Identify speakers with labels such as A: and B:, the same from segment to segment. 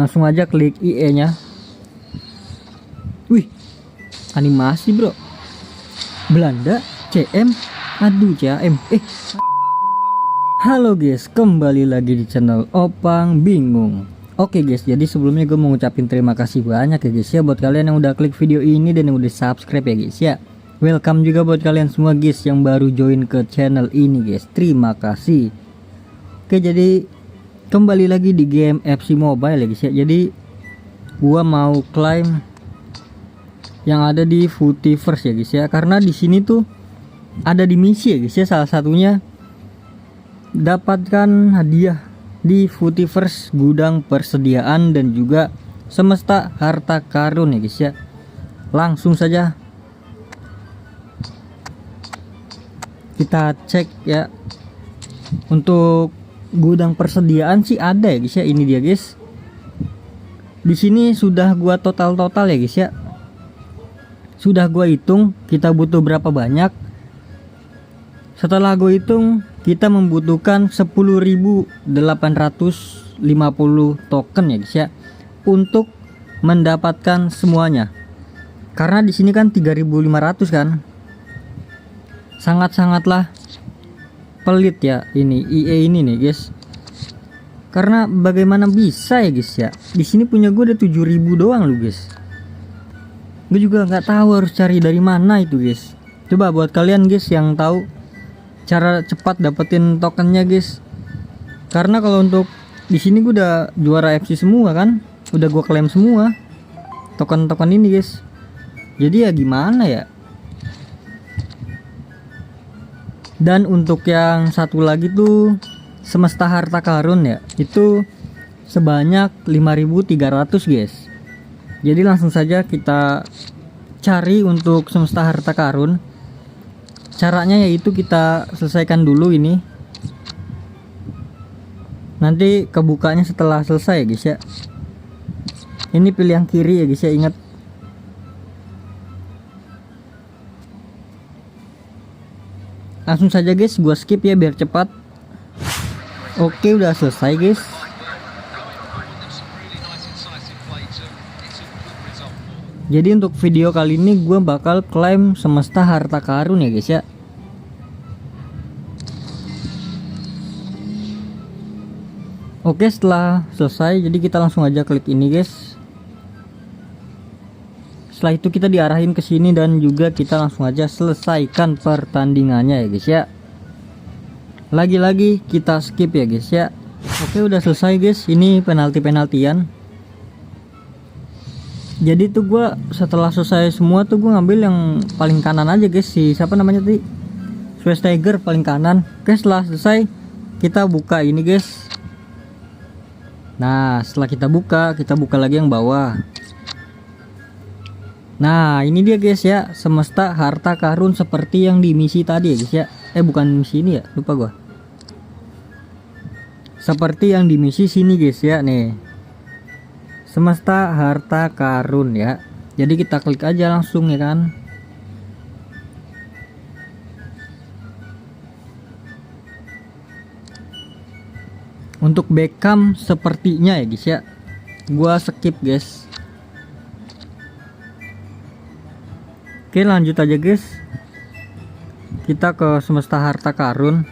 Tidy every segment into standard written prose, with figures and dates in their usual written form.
A: Langsung aja klik IE nya. Wih, animasi bro, Belanda CM, aduh CM. Halo guys, kembali lagi di channel Opang Bingung. Oke guys, jadi sebelumnya gue mau ngucapin terima kasih banyak ya guys ya buat kalian yang udah klik video ini dan yang udah subscribe ya guys ya. Welcome juga buat kalian semua guys yang baru join ke channel ini guys, terima kasih. Oke, jadi kembali lagi di game FC Mobile ya guys ya. Jadi gua mau klaim yang ada di Footyverse ya guys ya, karena di sini tuh ada di misi ya guys ya, salah satunya dapatkan hadiah di Footyverse, gudang persediaan dan juga semesta harta karun ya guys ya. Langsung saja kita cek ya. Untuk gudang persediaan sih ada ya guys ya, ini dia guys. Di sini sudah gua total ya guys ya. Sudah gua hitung kita butuh berapa banyak. Setelah gua hitung kita membutuhkan 10.850 token ya guys ya untuk mendapatkan semuanya. Karena di sini kan 3.500 kan. Sangat-sangatlah pelit ya ini IE ini nih guys. Karena bagaimana bisa ya guys ya, di sini punya gue ada 7.000 doang lu guys. Gue juga nggak tahu harus cari dari mana itu guys. Coba buat kalian guys yang tahu cara cepat dapetin tokennya guys. Karena kalau untuk di sini gue udah juara FC semua kan, udah gue klaim semua token-token ini guys. Jadi ya gimana ya. Dan untuk yang satu lagi tuh semesta harta karun ya, itu sebanyak 5.300 guys. Jadi langsung saja kita cari untuk semesta harta karun. Caranya yaitu kita selesaikan dulu ini. Nanti kebukanya setelah selesai ya guys ya. Ini pilih yang kiri ya guys ya, ingat. Langsung saja guys, gua skip ya biar cepat. Oke, udah selesai guys. Jadi untuk video kali ini gue bakal klaim semesta harta karun ya guys ya. Oke, setelah selesai jadi kita langsung aja klik ini guys. Setelah itu kita diarahin ke sini dan juga kita langsung aja selesaikan pertandingannya ya guys ya. Lagi-lagi kita skip ya guys ya. Oke, udah selesai guys. Ini penaltian. Jadi tuh gue setelah selesai semua tuh gue ngambil yang paling kanan aja guys, si siapa namanya tadi, Schweinsteiger paling kanan. Oke, setelah selesai kita buka ini guys. Nah setelah kita buka lagi yang bawah. Nah ini dia guys ya, semesta harta karun seperti yang di misi tadi ya guys ya. Bukan misi ini ya, lupa gua. Seperti yang di misi sini guys ya, nih semesta harta karun ya. Jadi kita klik aja langsung ya kan. Untuk Beckham sepertinya ya guys ya, gua skip guys. Oke, lanjut aja guys. Kita ke semesta harta karun.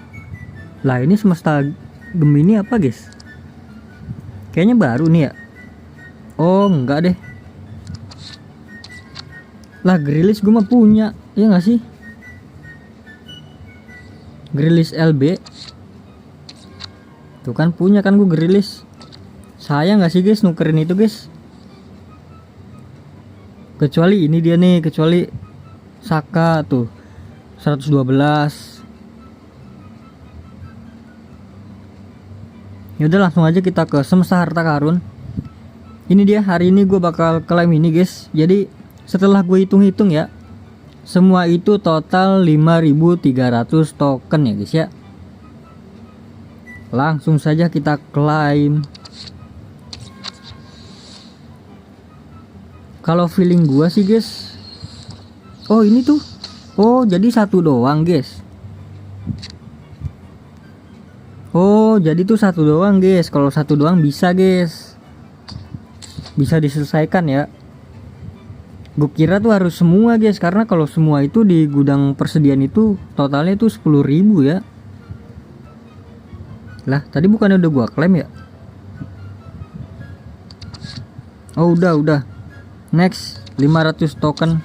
A: Lah ini semesta Gemini apa guys? Kayaknya baru nih ya. Oh enggak deh. Lah Grilis gue mah punya, ya nggak sih? Grilis LB. Tuh kan punya kan gue Grilis. Sayang nggak sih guys nukerin itu guys? Kecuali ini dia nih, kecuali Saka tuh 112. Yaudah langsung aja kita ke semesta harta karun. Ini dia, hari ini gue bakal klaim ini guys. Jadi setelah gue hitung-hitung ya, semua itu total 5.300 token ya guys ya. Langsung saja kita klaim. Kalau feeling gue sih guys, oh ini tuh, oh jadi satu doang guys. Oh jadi tuh satu doang guys. Kalau satu doang bisa guys. bisa diselesaikan ya. Gue kira tuh harus semua guys, karena kalau semua itu di gudang persediaan itu totalnya itu 10.000 ya. Lah tadi bukannya udah gua klaim ya? Oh udah. Next 500 token.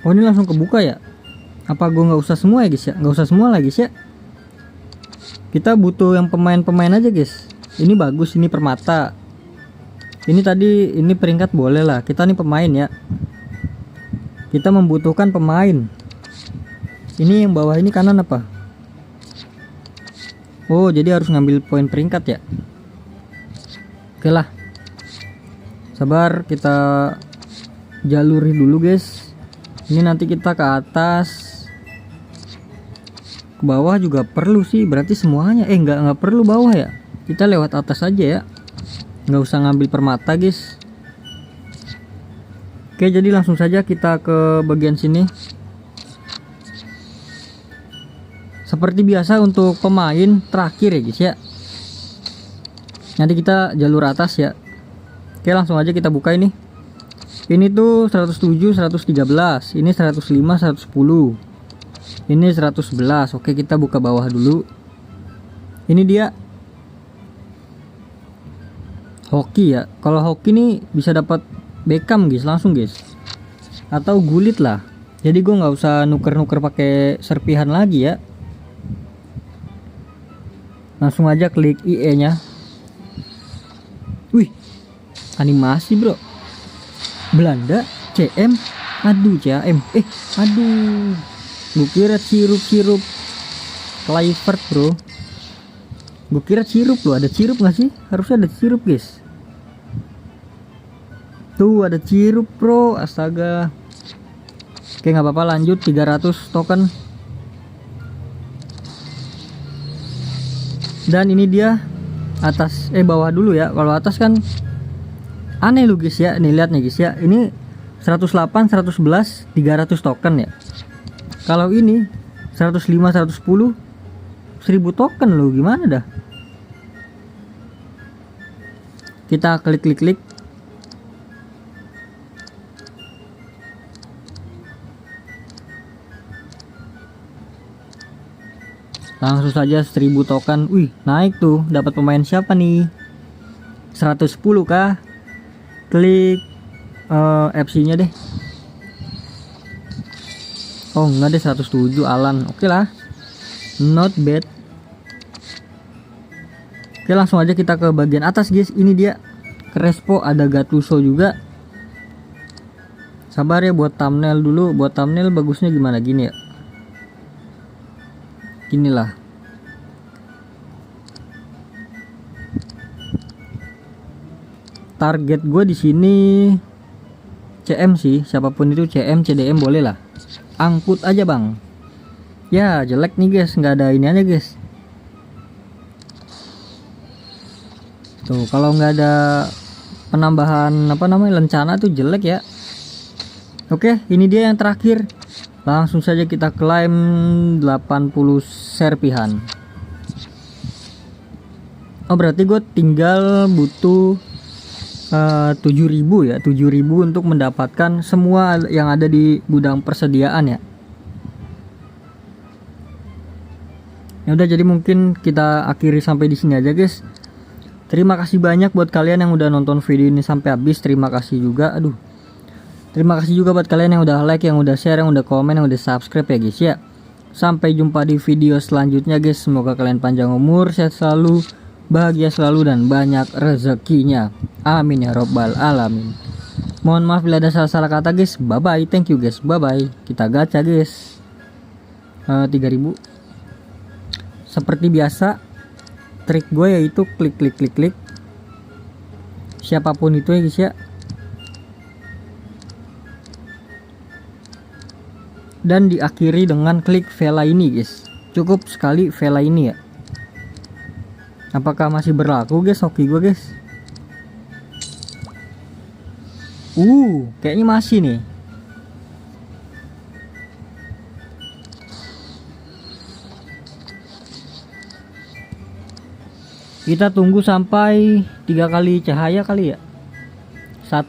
A: Oh ini langsung kebuka ya? Apa gua nggak usah semua ya guys ya? Nggak usah semua lagi guys ya. Kita butuh yang pemain-pemain aja guys. Ini bagus, ini permata. Ini tadi, ini peringkat boleh lah. Kita nih pemain ya. Kita membutuhkan pemain. Ini yang bawah ini kanan apa? Oh jadi harus ngambil poin peringkat ya. Oke lah. Sabar, kita jaluri dulu guys. Ini nanti kita ke atas, ke bawah juga perlu sih. Berarti semuanya nggak perlu bawah ya. Kita lewat atas aja ya. Nggak usah ngambil permata guys. Oke jadi langsung saja kita ke bagian sini. Seperti biasa untuk pemain terakhir ya guys ya. Nanti kita jalur atas ya. Oke langsung aja kita buka ini. Ini tuh 107, 113. Ini 105, 110. Ini 111. Oke kita buka bawah dulu. Ini dia hoki ya. Kalau hoki nih bisa dapat Beckham guys, langsung guys. Atau Gullit lah. Jadi gue nggak usah nuker-nuker pakai serpihan lagi ya. Langsung aja klik IE nya. Wih, animasi bro. Belanda CM. Aduh CM. Aduh, gue kira sirup Kluivert bro. Gue kira sirup loh. Ada sirup gak sih? Harusnya ada sirup guys. Tuh ada sirup bro. Astaga. Oke nggak apa-apa, lanjut 300 token. Dan ini dia atas, bawah dulu ya. Kalau atas kan aneh lu guys ya. Nih lihat nih guys ya. Ini 108, 111, 300 token ya. Kalau ini 105, 110, 1000 token lu. Gimana dah? Kita klik. Langsung saja 1000 token. Wih, naik tuh. Dapat pemain siapa nih? 110 kah? Klik FC-nya deh. Oh, enggak deh, 107 Alan. Oke lah. Not bad. Oke, langsung aja kita ke bagian atas, guys. Ini dia. Crespo, ada Gattuso juga. Sabar ya buat thumbnail dulu. Buat thumbnail bagusnya gimana gini ya? Inilah. Target gue di sini CM sih, siapapun itu CM, CDM boleh lah. Angkut aja bang. Ya jelek nih guys, nggak ada ini aja guys. Tuh kalau nggak ada penambahan apa namanya lencana tuh jelek ya. Oke, ini dia yang terakhir. Langsung saja kita klaim 80 serpihan. Oh berarti gue tinggal butuh 7.000 ya, 7.000 untuk mendapatkan semua yang ada di gudang persediaan ya. Ya udah, jadi mungkin kita akhiri sampai di sini aja guys. Terima kasih banyak buat kalian yang udah nonton video ini sampai habis. Terima kasih juga. Terima kasih juga buat kalian yang udah like, yang udah share, yang udah komen, yang udah subscribe ya guys ya. Sampai jumpa di video selanjutnya guys. Semoga kalian panjang umur, sehat selalu, bahagia selalu, dan banyak rezekinya. Amin ya robbal alamin. Mohon maaf bila ada salah-salah kata guys. Bye bye, thank you guys, bye bye. Kita gacha guys. 3000. Seperti biasa, trik gue yaitu klik. Siapapun itu ya guys ya. Dan diakhiri dengan klik Vela ini guys. Cukup sekali Vela ini ya. Apakah masih berlaku guys hoki gue guys? Kayaknya masih nih. Kita tunggu sampai 3 kali cahaya kali ya. 1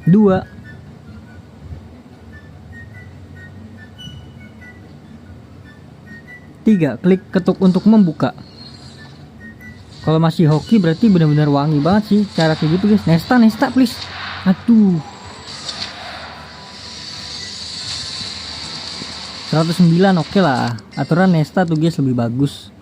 A: 2 3, klik ketuk untuk membuka. Kalau masih hoki berarti benar-benar wangi banget sih cara kayak gitu guys. Nesta please. Aduh, 109 oke lah. Aturan Nesta tuh guys lebih bagus.